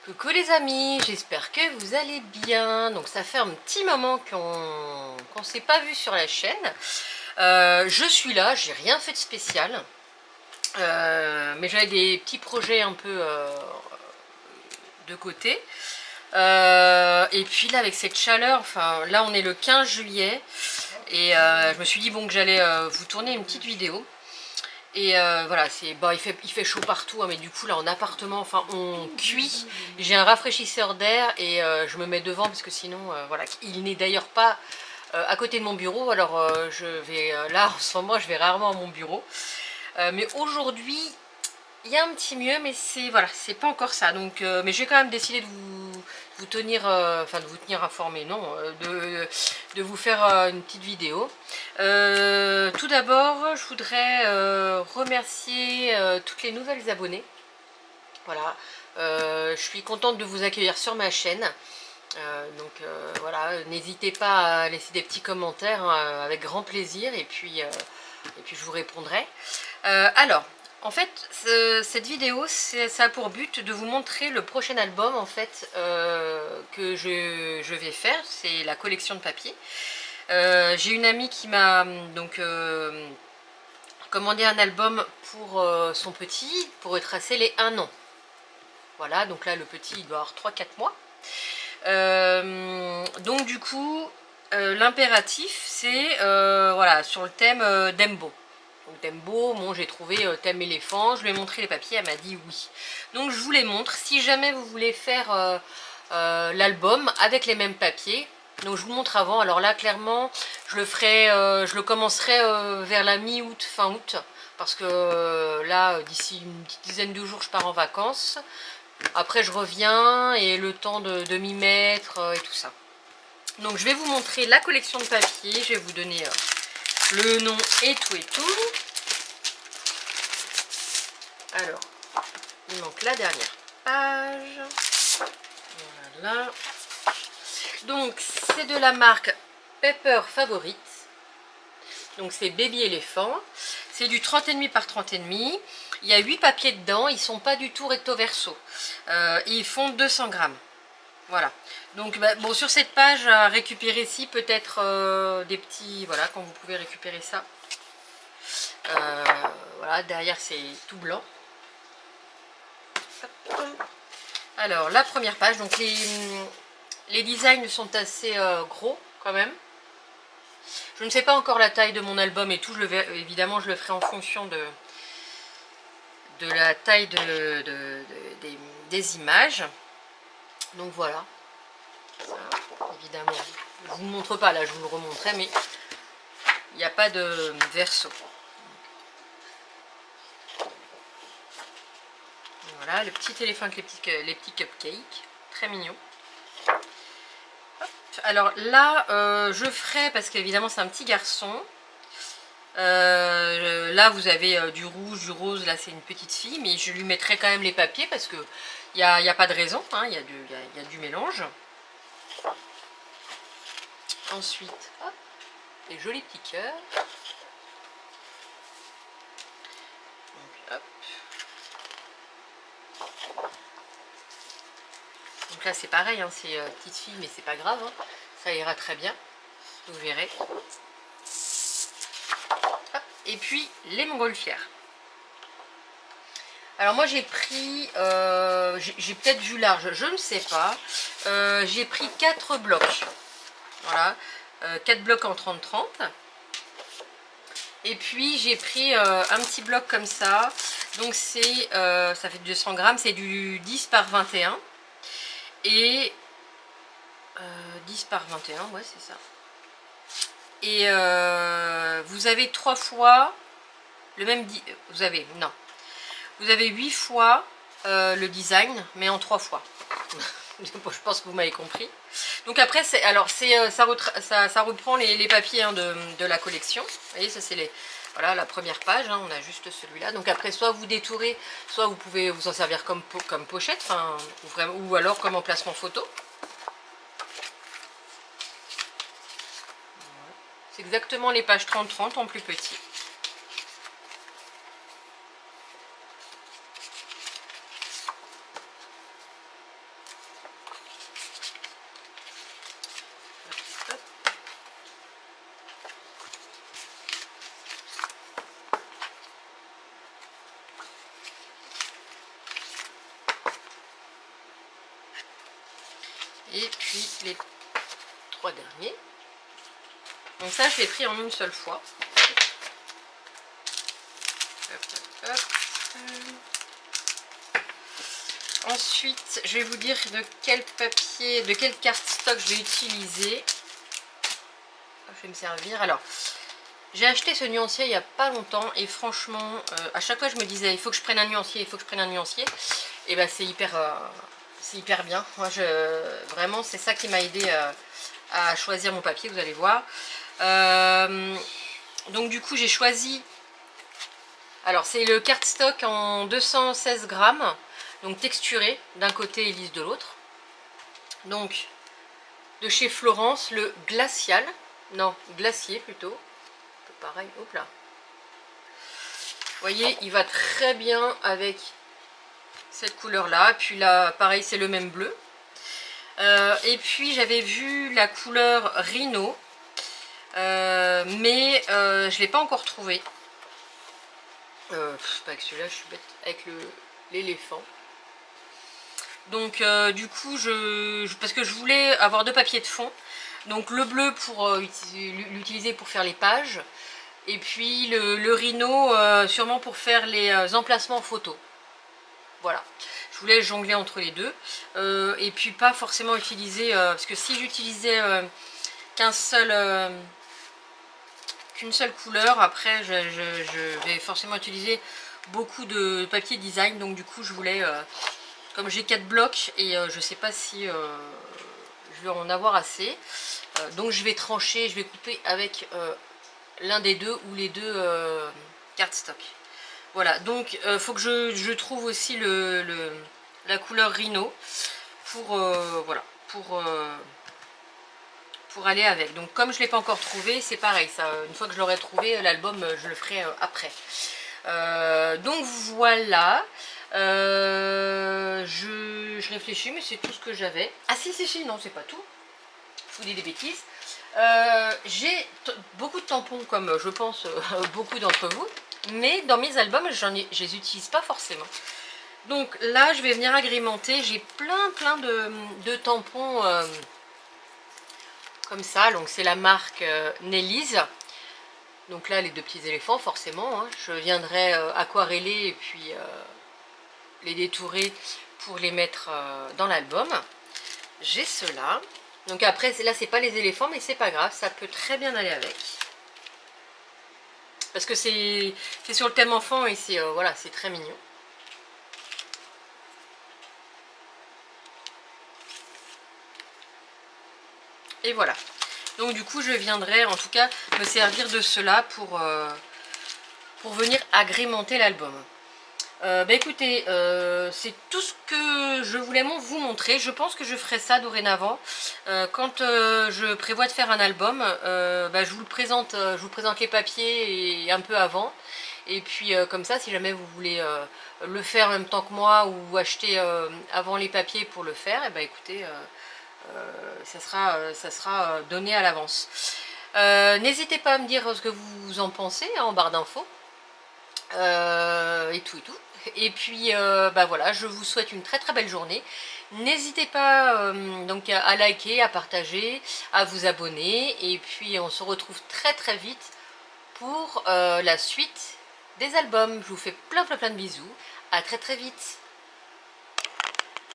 Coucou les amis, j'espère que vous allez bien. Donc ça fait un petit moment qu'on s'est pas vu sur la chaîne. Je suis là, j'ai rien fait de spécial. Mais j'avais des petits projets un peu de côté. Et puis là avec cette chaleur, enfin là on est le 15 juillet. Et je me suis dit bon que j'allais vous tourner une petite vidéo. Et voilà, bon, il fait chaud partout, hein, mais du coup là en appartement, enfin on cuit. J'ai un rafraîchisseur d'air et je me mets devant parce que sinon, voilà, il n'est d'ailleurs pas à côté de mon bureau. Alors je vais là en ce moment, je vais rarement à mon bureau. Mais aujourd'hui, il y a un petit mieux, mais c'est voilà, c'est pas encore ça. Donc, mais j'ai quand même décidé de vous tenir, enfin de vous tenir informé, non, de vous faire une petite vidéo. Tout d'abord, je voudrais remercier toutes les nouvelles abonnées. Voilà, je suis contente de vous accueillir sur ma chaîne. Voilà, n'hésitez pas à laisser des petits commentaires hein, avec grand plaisir et puis je vous répondrai. Alors, en fait, cette vidéo, ça a pour but de vous montrer le prochain album en fait que je vais faire. C'est la collection de papier. J'ai une amie qui m'a donc commandé un album pour son petit, pour retracer les 1 an. Voilà, donc là le petit il doit avoir 3-4 mois. Donc du coup, l'impératif c'est voilà, sur le thème d'Embo. Donc Dembo, bon j'ai trouvé thème éléphant, je lui ai montré les papiers, elle m'a dit oui. Donc je vous les montre, si jamais vous voulez faire l'album avec les mêmes papiers, donc je vous montre avant, alors là clairement je le ferai, je le commencerai vers la mi-août, fin août, parce que là d'ici une petite dizaine de jours je pars en vacances, après je reviens et le temps de m'y mettre et tout ça. Donc je vais vous montrer la collection de papiers, je vais vous donner... le nom et tout et tout. Alors, il manque la dernière page. Voilà. Donc, c'est de la marque Pepper Favorite. Donc, c'est Baby Éléphant. C'est du 30,5 par 30,5. Il y a 8 papiers dedans. Ils ne sont pas du tout recto verso. Ils font 200 grammes. Voilà. Donc, bah, bon, sur cette page, à récupérer ici, peut-être des petits... Voilà, quand vous pouvez récupérer ça. Voilà, derrière, c'est tout blanc. Hop. Alors, la première page. Donc, les designs sont assez gros, quand même. Je ne sais pas encore la taille de mon album et tout. Évidemment, je le ferai en fonction de la taille des images. Donc voilà, ça, évidemment, je ne vous le montre pas, là je vous le remontrerai, mais il n'y a pas de verso. Voilà, le petit éléphant avec les petits cupcakes, très mignon. Hop. Alors là, je ferai, parce qu'évidemment c'est un petit garçon, là vous avez du rouge, du rose, là c'est une petite fille, mais je lui mettrai quand même les papiers parce que il n'y a pas de raison, hein, il y a du mélange. Ensuite, hop, des jolis petits cœurs. Donc, hop. Donc là c'est pareil, hein, c'est petite fille, mais c'est pas grave, hein, ça ira très bien, vous verrez. Hop. Et puis les montgolfières. Alors moi j'ai pris, j'ai peut-être vu large, je ne sais pas, j'ai pris 4 blocs, voilà, 4 blocs en 30-30, et puis j'ai pris un petit bloc comme ça, donc c'est, ça fait 200 grammes, c'est du 10 par 21, et 10 par 21, ouais c'est ça, et vous avez 3 fois le même, vous avez 8 fois le design, mais en 3 fois. Je pense que vous m'avez compris. Donc après, ça reprend les papiers hein, de la collection. Vous voyez, ça c'est voilà, la première page, hein, on a juste celui-là. Donc après, soit vous détourez, soit vous pouvez vous en servir comme pochette, ou alors comme emplacement photo. C'est exactement les pages 30-30 en plus petit. Et puis les 3 derniers. Donc ça, je l'ai pris en une seule fois. Hop, hop, hop. Ensuite, je vais vous dire de quel papier, de quelle cardstock je vais utiliser. Je vais me servir. Alors, j'ai acheté ce nuancier il n'y a pas longtemps et franchement, à chaque fois je me disais il faut que je prenne un nuancier, il faut que je prenne un nuancier. Et ben c'est hyper bien. Moi, vraiment, c'est ça qui m'a aidé à choisir mon papier, vous allez voir. Donc du coup, j'ai choisi. Alors, c'est le cardstock en 216 grammes. Donc texturé d'un côté et lisse de l'autre. Donc de chez Florence, le glacial, non glacier plutôt, pareil, hop là. Vous voyez, il va très bien avec cette couleur là, puis là pareil c'est le même bleu. Et puis j'avais vu la couleur Rhino, mais je ne l'ai pas encore trouvé. Pas avec celui-là, je suis bête, avec l'éléphant. Donc du coup, parce que je voulais avoir 2 papiers de fond. Donc le bleu pour l'utiliser pour faire les pages. Et puis le Rhino sûrement pour faire les emplacements photos. Voilà. Je voulais jongler entre les deux. Et puis pas forcément utiliser... parce que si j'utilisais qu'une seule couleur, après je vais forcément utiliser beaucoup de papier design. Donc du coup, je voulais... comme j'ai 4 blocs et je ne sais pas si je vais en avoir assez. Donc je vais trancher, je vais couper avec l'un des deux ou les deux cardstock. Voilà, donc il faut que je trouve aussi la couleur Rhino pour, voilà, pour aller avec. Donc comme je ne l'ai pas encore trouvé, c'est pareil. Ça, une fois que je l'aurai trouvé, l'album, je le ferai après. Donc voilà. Je réfléchis, mais c'est tout ce que j'avais. Ah si, non, c'est pas tout. Je vous dis des bêtises. J'ai beaucoup de tampons, comme je pense beaucoup d'entre vous. Mais dans mes albums, je les utilise pas forcément. Donc là, je vais venir agrémenter. J'ai plein de tampons comme ça. Donc c'est la marque Nelly's. Donc là, les 2 petits éléphants, forcément. Hein. Je viendrai aquareller et puis... les détourer pour les mettre dans l'album. J'ai cela. Donc après, là, c'est pas les éléphants, mais c'est pas grave. Ça peut très bien aller avec. Parce que c'est sur le thème enfant et c'est voilà, c'est très mignon. Et voilà. Donc du coup, je viendrai en tout cas me servir de cela pour venir agrémenter l'album. Écoutez, c'est tout ce que je voulais vous montrer. Je pense que je ferai ça dorénavant. Quand je prévois de faire un album, je vous présente les papiers et un peu avant. Et puis comme ça, si jamais vous voulez le faire en même temps que moi ou acheter avant les papiers pour le faire, écoutez, ça sera donné à l'avance. N'hésitez pas à me dire ce que vous en pensez en barre d'infos. Et tout. Et puis voilà, je vous souhaite une très belle journée. N'hésitez pas donc à liker, à partager, à vous abonner. Et puis on se retrouve très vite pour la suite des albums. Je vous fais plein de bisous. À très vite.